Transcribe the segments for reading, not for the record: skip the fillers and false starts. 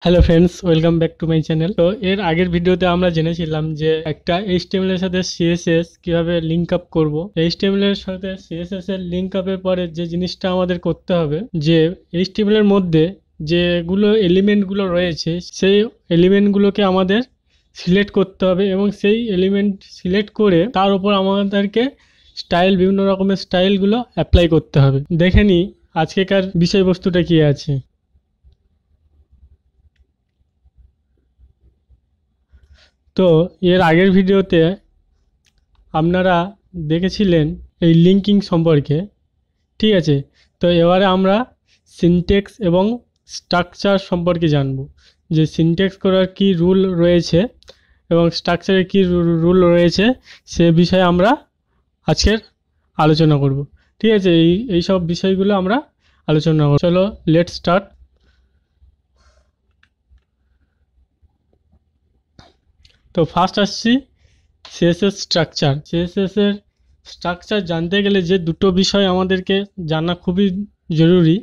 Hello friends, welcome back to my channel. তো এর আগের ভিডিওতে আমরা জেনেছিলাম যে একটা এইচটিএমএল এর সাথে সিএসএস কিভাবে লিংক আপ করব। এইচটিএমএল এর সাথে সিএসএস এর লিংক আপের পরে যে জিনিসটা আমাদের করতে হবে, যে এইচটিএমএল এর মধ্যে যেগুলো এলিমেন্টগুলো রয়েছে সেই এলিমেন্টগুলোকে আমাদের সিলেক্ট করতে হবে এবং সেই এলিমেন্ট সিলেক্ট করে তার উপর আমাদেরকে বিভিন্ন রকমের স্টাইলগুলো অ্যাপ্লাই করতে হবে। দেখে নিই আজকেকার বিষয়বস্তুটা কি আছে। তো এর আগের ভিডিওতে আপনারা দেখেছিলেন এই লিঙ্কিং সম্পর্কে, ঠিক আছে। তো এবারে আমরা সিনট্যাক্স এবং স্ট্রাকচার সম্পর্কে জানব, যে সিনট্যাক্স করার কি রুল রয়েছে এবং স্ট্রাকচারের কি রুল রয়েছে সে বিষয়ে আমরা আজকের আলোচনা করব, ঠিক আছে। এই সব বিষয়গুলো আমরা আলোচনা করব। চলো লেট স্টার্ট। তো ফার্স্ট আসছি সিএসএস স্ট্রাকচার। সিএসএস এর স্ট্রাকচার জানতে গেলে যে দুটো বিষয় আমাদেরকে জানা খুবই জরুরি,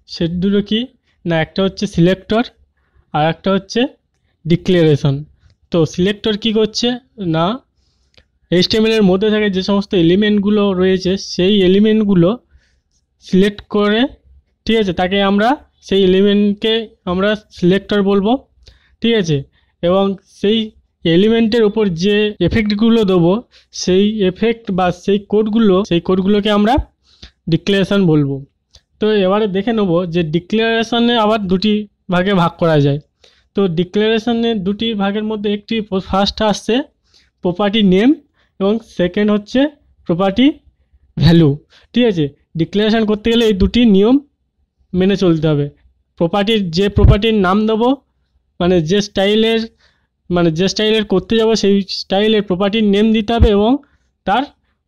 সে দুটো কি না, একটা হচ্ছে সিলেক্টর আর একটা হচ্ছে ডিক্লারেশন। তো সিলেক্টর কি করছে না, এইচটিএমএল এর মধ্যে থাকে যে সমস্ত এলিমেন্টগুলো রয়েছে সেই এলিমেন্টগুলো সিলেক্ট করে, ঠিক আছে, তাকে আমরা সেই এলিমেন্টকে আমরা সিলেক্টর বলবো, ঠিক আছে। এবং সেই এলিমেন্টের উপর যে এফেক্টগুলো দেবো সেই এফেক্ট বা সেই কোডগুলোকে আমরা ডিক্লারেশন বলবো। তো এবারে দেখে নেবো যে ডিক্লারেশনে আবার দুটি ভাগে ভাগ করা যায়। তো ডিক্লারেশনের দুটি ভাগের মধ্যে একটি ফার্স্ট আসছে প্রপার্টি নেম এবং সেকেন্ড হচ্ছে প্রপার্টি ভ্যালু, ঠিক আছে। ডিক্লারেশন করতে গেলে এই দুটি নিয়ম মেনে চলতে হবে। প্রপার্টির নাম দেবো, মানে যে স্টাইলের করতে যাব সেই স্টাইলের প্রপার্টির নেম দিতে হবে এবং তার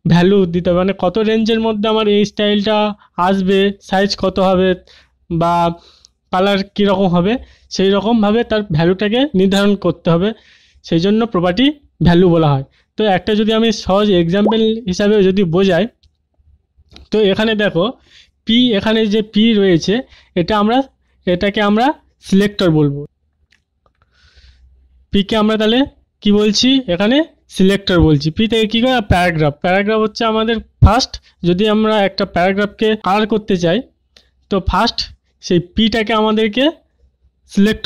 ভ্যালু দিতে হবে, মানে কত রেঞ্জের মধ্যে আমার এই স্টাইলটা আসবে, সাইজ কত হবে বা কালার কীরকম হবে, সেই রকমভাবে তার ভ্যালুটাকে নির্ধারণ করতে হবে। সেই জন্য প্রপার্টি ভ্যালু বলা হয়। তো একটা যদি আমি সহজ এক্সাম্পল হিসাবে যদি বোঝাই, তো এখানে দেখো এখানে যে পি রয়েছে এটাকে আমরা সিলেক্টর বলবো। পিকে আমরা তাহলে কি বলছি, এখানে সিলেক্টর বলছি। পি থেকে কী করে, প্যারাগ্রাফ হচ্ছে আমাদের ফার্স্ট। যদি আমরা একটা প্যারাগ্রাফকে কালার করতে চাই তো ফার্স্ট সেই পিটাকে আমাদেরকে সিলেক্ট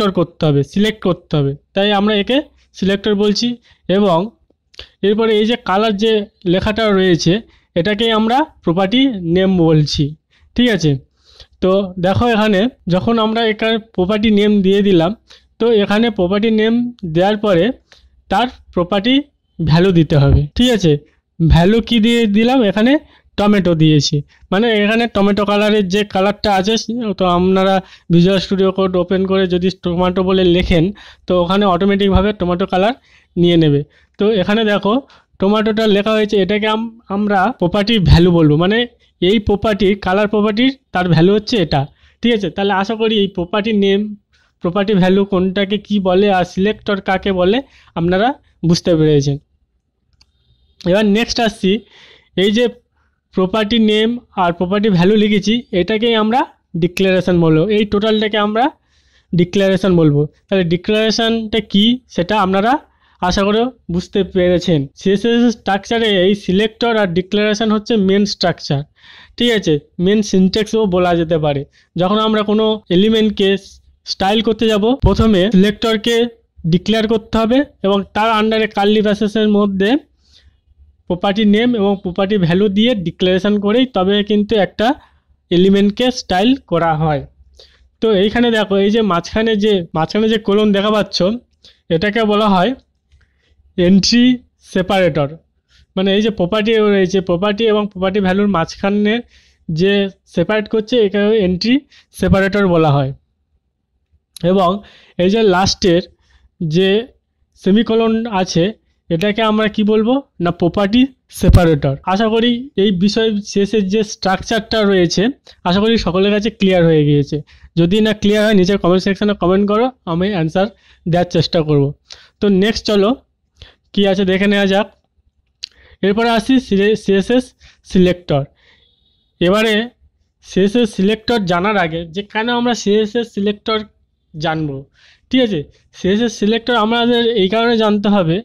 করতে হবে, তাই আমরা একে সিলেক্টর বলছি। এবং এরপরে এই যে কালার যে লেখাটা রয়েছে এটাকেই আমরা প্রপার্টি নেম বলছি, ঠিক আছে। তো দেখো এখানে যখন আমরা এখানে প্রপার্টি নেম দিয়ে দিলাম, তো এখানে প্রপার্টি নেম দেওয়ার পরে তার প্রপার্টি ভ্যালু দিতে হবে, ঠিক আছে। ভ্যালু কি দিয়ে দিলাম, এখানে টমেটো দিয়েছি, মানে এখানে টমেটো কালারের যে কালারটা আছে, তো আপনারা ভিজুয়াল স্টুডিও কোড ওপেন করে যদি টমেটো বলে লেখেন তো ওখানে অটোমেটিকভাবে টমেটো কালার নিয়ে নেবে। তো এখানে দেখো টমেটোটা লেখা হয়েছে, এটাকে আমরা প্রপার্টি ভ্যালু বলবো, মানে এই প্রপার্টির কালার প্রপার্টির তার ভ্যালু হচ্ছে এটা, ঠিক আছে। তাহলে আশা করি এই প্রপার্টি নেম প্রপার্টি ভ্যালু কোনটাকে কি বলে আর সিলেক্টর কাকে বলে আপনারা বুঝতে পেরেছেন। এবার নেক্সট আসছি, এই যে প্রপার্টি নেম আর প্রপার্টি ভ্যালু লিখেছি এটাকেই আমরা ডিক্লারেশন বলবো, এই টোটালটাকে আমরা ডিক্লারেশন বলবো। তাহলে ডিক্লারেশনটা কি সেটা আপনারা আশা করে বুঝতে পেরেছেন। সিএসএস স্ট্রাকচারে এই সিলেক্টর আর ডিক্লারেশন হচ্ছে মেন স্ট্রাকচার, ঠিক আছে, মেন সিনট্যাক্সও বলা যেতে পারে। যখন আমরা কোনো এলিমেন্টকে স্টাইল করতে যাব প্রথমে সিলেক্টরকে ডিক্লেয়ার করতে হবে এবং তার আন্ডারে কার্লি ব্র্যাকেটের মধ্যে প্রপার্টি নেম এবং প্রপার্টি ভ্যালু দিয়ে ডিক্লারেশন করেই তবে কিন্তু একটা এলিমেন্টকে স্টাইল করা হয়। তো এইখানে দেখো এই যে মাঝখানে যে কোলন দেখা পাচ্ছ এটাকে বলা হয় এন্ট্রি সেপারেটর, মানে এই যে প্রপার্টি রয়েছে প্রপার্টি এবং প্রপার্টি ভ্যালুর মাঝখানে যে সেপারেট করছে একে এন্ট্রি সেপারেটর বলা হয়। এবং এই যে লাস্টের যে সেমিকোলন আছে এটাকে আমরা কি বলবো না প্রপার্টি সেপারেটর। আশা করি এই বিষয় শেষের যে স্ট্রাকচারটা রয়েছে আশা করি সকলের কাছে ক্লিয়ার হয়ে গিয়েছে। যদি না ক্লিয়ার হয় নিচের কমেন্ট সেকশনে কমেন্ট করো, আমি অ্যান্সার দেওয়ার চেষ্টা করব। তো নেক্সট চলো কি আছে দেখে নেওয়া যাক। এরপরে আসি সিএসএস সিলেক্টর। এবারে সিএসএস সিলেক্টর জানার আগে যে কেন আমরা সিএসএস সিলেক্টর জানবো, ঠিক আছে। সিএসএস সিলেক্টর আমাদের এই কারণে জানতে হবে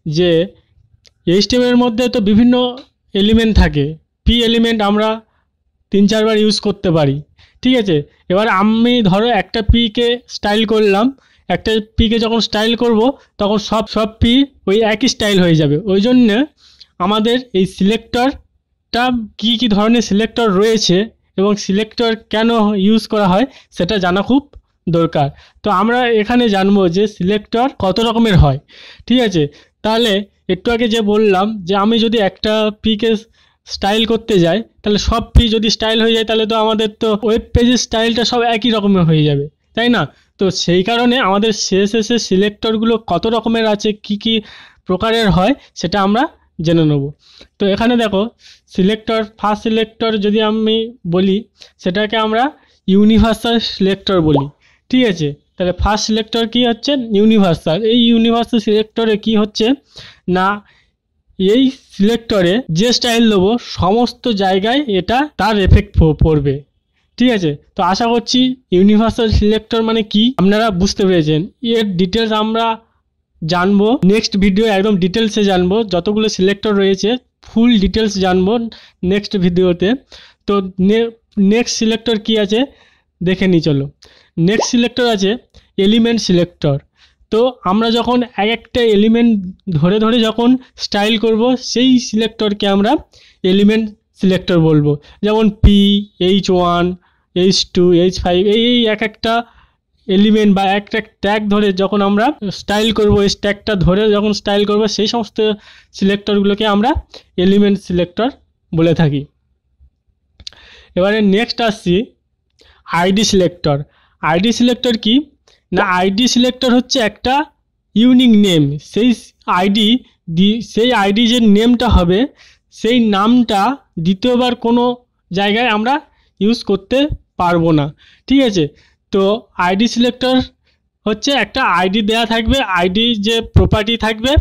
যে এইচটিএমএল এর মধ্যে তো বিভিন্ন এলিমেন্ট থাকে, পি এলিমেন্ট আমরা 3-4 বার ইউজ করতে পারি। ঠিক আছে, এবার আমি ধরো একটা পিকে স্টাইল করলাম, একটা পিকে যখন স্টাইল করব তখন সব পি ওই একই স্টাইল হয়ে যাবে। ওই জন্য আমাদের এই সিলেক্টরটা কী কী ধরনের সিলেক্টর রয়েছে এবং সিলেক্টর কেন ইউজ করা হয় সেটা জানা খুব দরকার। তো আমরা এখানে জানবো যে সিলেক্টর কত রকমের হয়। ঠিক আছে, তাহলে একটু আগে যে বললাম যে আমি যদি একটা পিকে স্টাইল করতে যাই তাহলে সব পি যদি স্টাইল হয়ে যায় তাহলে তো আমাদের তো ওয়েব পেজের স্টাইলটা সব একই রকমের হয়ে যাবে, তাই না? তো সেই কারণে আমাদের সিএসএস এর সিলেক্টরগুলো কত রকমের আছে, কি কি প্রকারের হয় সেটা আমরা জেনে নেব। তো এখানে দেখো সিলেক্টর, ফার্স্ট সিলেক্টর যদি আমি বলি সেটাকে আমরা ইউনিভার্সাল সিলেক্টর বলি। ঠিক আছে, তাহলে ফার্স্ট সিলেক্টর কি হচ্ছে? ইউনিভার্সাল। এই ইউনিভার্সাল সিলেক্টরে কি হচ্ছে না, এই সিলেক্টরে যে স্টাইল দেবো সমস্ত জায়গায় এটা তার এফেক্ট পড়বে। ঠিক আছে, তো আশা করছি ইউনিভার্সাল সিলেক্টর মানে কি আপনারা বুঝতে পেরেছেন। এর ডিটেলস আমরা জানবো নেক্সট ভিডিও, একদম ডিটেলসে জানবো, যতগুলো সিলেক্টর রয়েছে ফুল ডিটেলস জানবো নেক্সট ভিডিওতে। তো নেক্সট সিলেক্টর কি আছে দেখে নিই চলো। নেক্সট সিলেক্টর আছে এলিমেন্ট সিলেক্টর। তো আমরা যখন এক একটা এলিমেন্ট ধরে ধরে যখন স্টাইল করব সেই সিলেক্টরকে আমরা এলিমেন্ট সিলেক্টর বলবো। যেমন পি, H1, H2, H5 এই এক একটা এলিমেন্ট বা একটা ট্যাগ ধরে যখন আমরা স্টাইল করব, এই ট্যাগটা ধরে যখন স্টাইল করব সেই সমস্ত সিলেক্টরগুলোকে আমরা এলিমেন্ট সিলেক্টর বলে থাকি। এবারে নেক্সট আসছি আইডি সিলেক্টর। আইডি সিলেক্টর কি না, আইডি সিলেক্টর হচ্ছে একটা ইউনিক নেম। সেই আইডি যে নেমটা হবে সেই নামটা দ্বিতীয়বার কোনো জায়গায় আমরা ইউজ করতে পারবো না। ঠিক আছে, তো আইডি সিলেক্টর হচ্ছে একটা আইডি দেয়া থাকবে, আইডি যে প্রপার্টি থাকবে,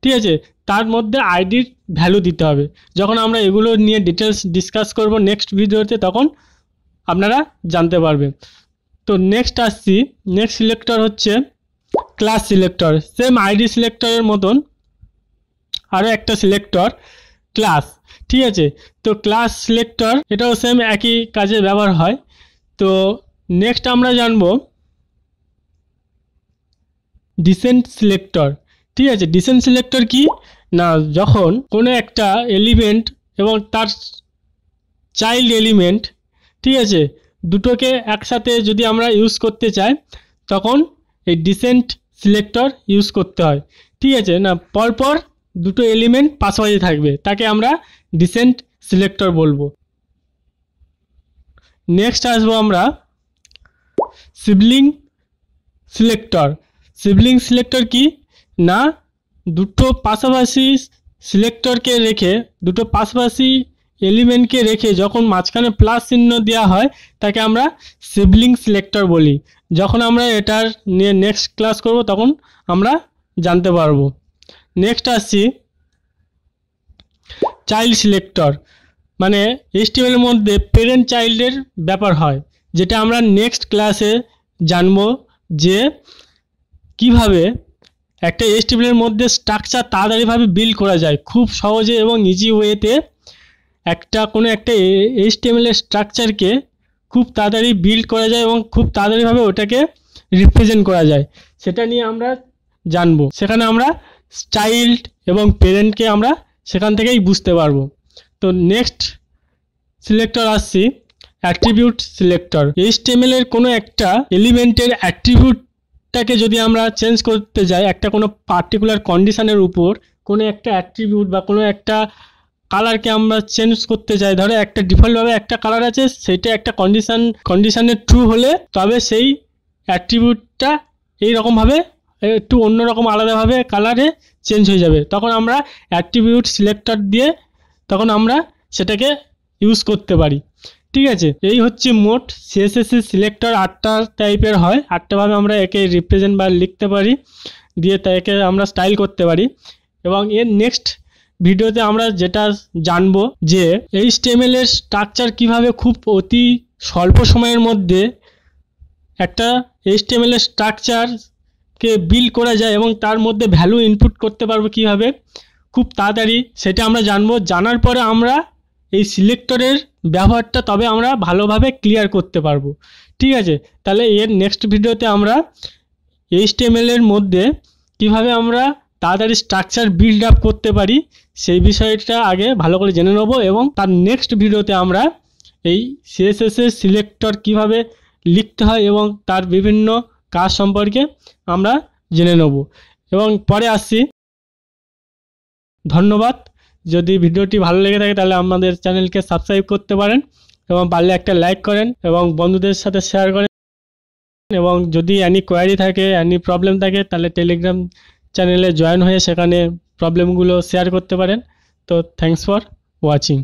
ঠিক আছে, তার মধ্যে আইডির ভ্যালু দিতে হবে। যখন আমরা এগুলো নিয়ে ডিটেলস ডিসকাস করব নেক্সট ভিডিওতে তখন আপনারা জানতে পারবেন। তো নেক্সট আসছি, নেক্সট সিলেক্টর হচ্ছে ক্লাস সিলেক্টর। সেম আইডি সিলেক্টরের মতন আরও একটা সিলেক্টর ক্লাস। ঠিক আছে, তো ক্লাস সিলেক্টর এটাও সেম একই কাজে ব্যবহার হয়। তো নেক্সট আমরা জানবো ডিসেন্ট সিলেক্টর। ঠিক আছে, ডিসেন্ট সিলেক্টর কি না, যখন কোনো একটা এলিমেন্ট এবং তার চাইল্ড এলিমেন্ট, ঠিক আছে, দুটোকে একসাথে যদি আমরা ইউজ করতে চাই তখন এই ডিসেন্ট সিলেক্টর ইউজ করতে হয়। ঠিক আছে, না পরপর দুটো এলিমেন্ট পাশাপাশি থাকবে, তাকে আমরা ডিসেন্ট সিলেক্টর বলবো। নেক্সট আসবো আমরা সিবলিং সিলেক্টর। সিবলিং সিলেক্টর কি না, দুটো পাশাপাশি সিলেক্টরকে রেখে, দুটো পাশাপাশি এলিমেন্টকে রেখে যখন মাঝখানে প্লাস চিহ্ন দেওয়া হয় তাকে আমরা সিবলিং সিলেক্টর বলি। যখন আমরা এটার নিয়ে নেক্সট ক্লাস করব তখন আমরা জানতে পারবো। নেক্সট আসছি চাইল্ড সিলেক্টর। মানে HTML এর মধ্যে প্যারেন্ট চাইল্ডের ব্যাপার হয়, যেটা আমরা নেক্সট ক্লাসে জানবো যে কিভাবে একটা HTML এর মধ্যে স্ট্রাকচার তাড়াতাড়িভাবে বিল্ড করা যায় খুব সহজে এবং ইজি ওয়েতে। কোনো একটা HTML এর স্ট্রাকচারকে খুব তাড়াতাড়ি বিল্ড করা যায় এবং খুব তাড়াতাড়িভাবে ওটাকে রিপ্রেজেন্ট করা যায়, সেটা নিয়ে আমরা জানবো। সেখানে আমরা চাইল্ড এবং প্যারেন্টকে আমরা সেখান থেকেই বুঝতে পারবো। তো নেক্সট সিলেক্টর আসছি অ্যাট্রিবিউট সিলেক্টর। HTML এর কোনো একটা এলিমেন্টের অ্যাট্রিবিউটটাকে যদি আমরা চেঞ্জ করতে যাই একটা কোনো পার্টিকুলার কন্ডিশনের উপর, কোনো একটা অ্যাট্রিবিউট বা কোনো একটা কালারকে আমরা চেঞ্জ করতে চাই, ধরো একটা ডিফল্টভাবে একটা কালার আছে, সেটা একটা কন্ডিশনের ট্রু হলে তবে সেই অ্যাট্রিবিউটটা এইরকমভাবে একটু অন্যরকম আলাদাভাবে কালারে চেঞ্জ হয়ে যাবে, তখন আমরা অ্যাট্রিবিউট সিলেক্টর দিয়ে তখন আমরা সেটাকে ইউজ করতে পারি। ঠিক আছে, এই হচ্ছে মোট CSS সিলেক্টর 8টা টাইপের হয়, 8টাভাবে আমরা একে রিপ্রেজেন্ট বা লিখতে পারি, দিয়ে তাকে আমরা স্টাইল করতে পারি। এবং এর নেক্সট ভিডিওতে আমরা যেটা জানবো যে HTML এর স্ট্রাকচার কিভাবে খুব অতি স্বল্প সময়ের মধ্যে একটা HTML এর স্ট্রাকচার কে বিল্ড করা যায় এবং তার মধ্যে ভ্যালু ইনপুট করতে পারবো কিভাবে খুব তাড়াতাড়ি, সেটা আমরা জানবো। জানার পরে আমরা এই সিলেক্টরের ব্যবহারটা তবে আমরা ভালোভাবে ক্লিয়ার করতে পারবো। ঠিক আছে, তাহলে এর নেক্সট ভিডিওতে আমরা HTML এর মধ্যে কিভাবে আমরা তাড়াতাড়ি স্ট্রাকচার বিল্ড আপ করতে পারি সেই বিষয়টা আগে ভালো করে জেনে নেব, এবং তার নেক্সট ভিডিওতে আমরা এই CSS এর সিলেক্টর কিভাবে লিখতে হয় এবং তার বিভিন্ন কাজ সম্পর্কে আমরা জেনে নেব। এবং পরে আসছি। ধন্যবাদ। যদি ভিডিওটি ভালো লেগে থাকে তাহলে আমাদের চ্যানেলকে সাবস্ক্রাইব করতে পারেন এবং পারলে একটা লাইক করেন এবং বন্ধুদের সাথে শেয়ার করেন। এবং যদি অ্যানি কোয়ারি থাকে, অ্যানি প্রবলেম থাকে, তাহলে টেলিগ্রাম চ্যানেলে জয়েন হয়ে সেখানে প্রবলেমগুলো শেয়ার করতে পারেন। তো থ্যাঙ্কস ফর ওয়াচিং।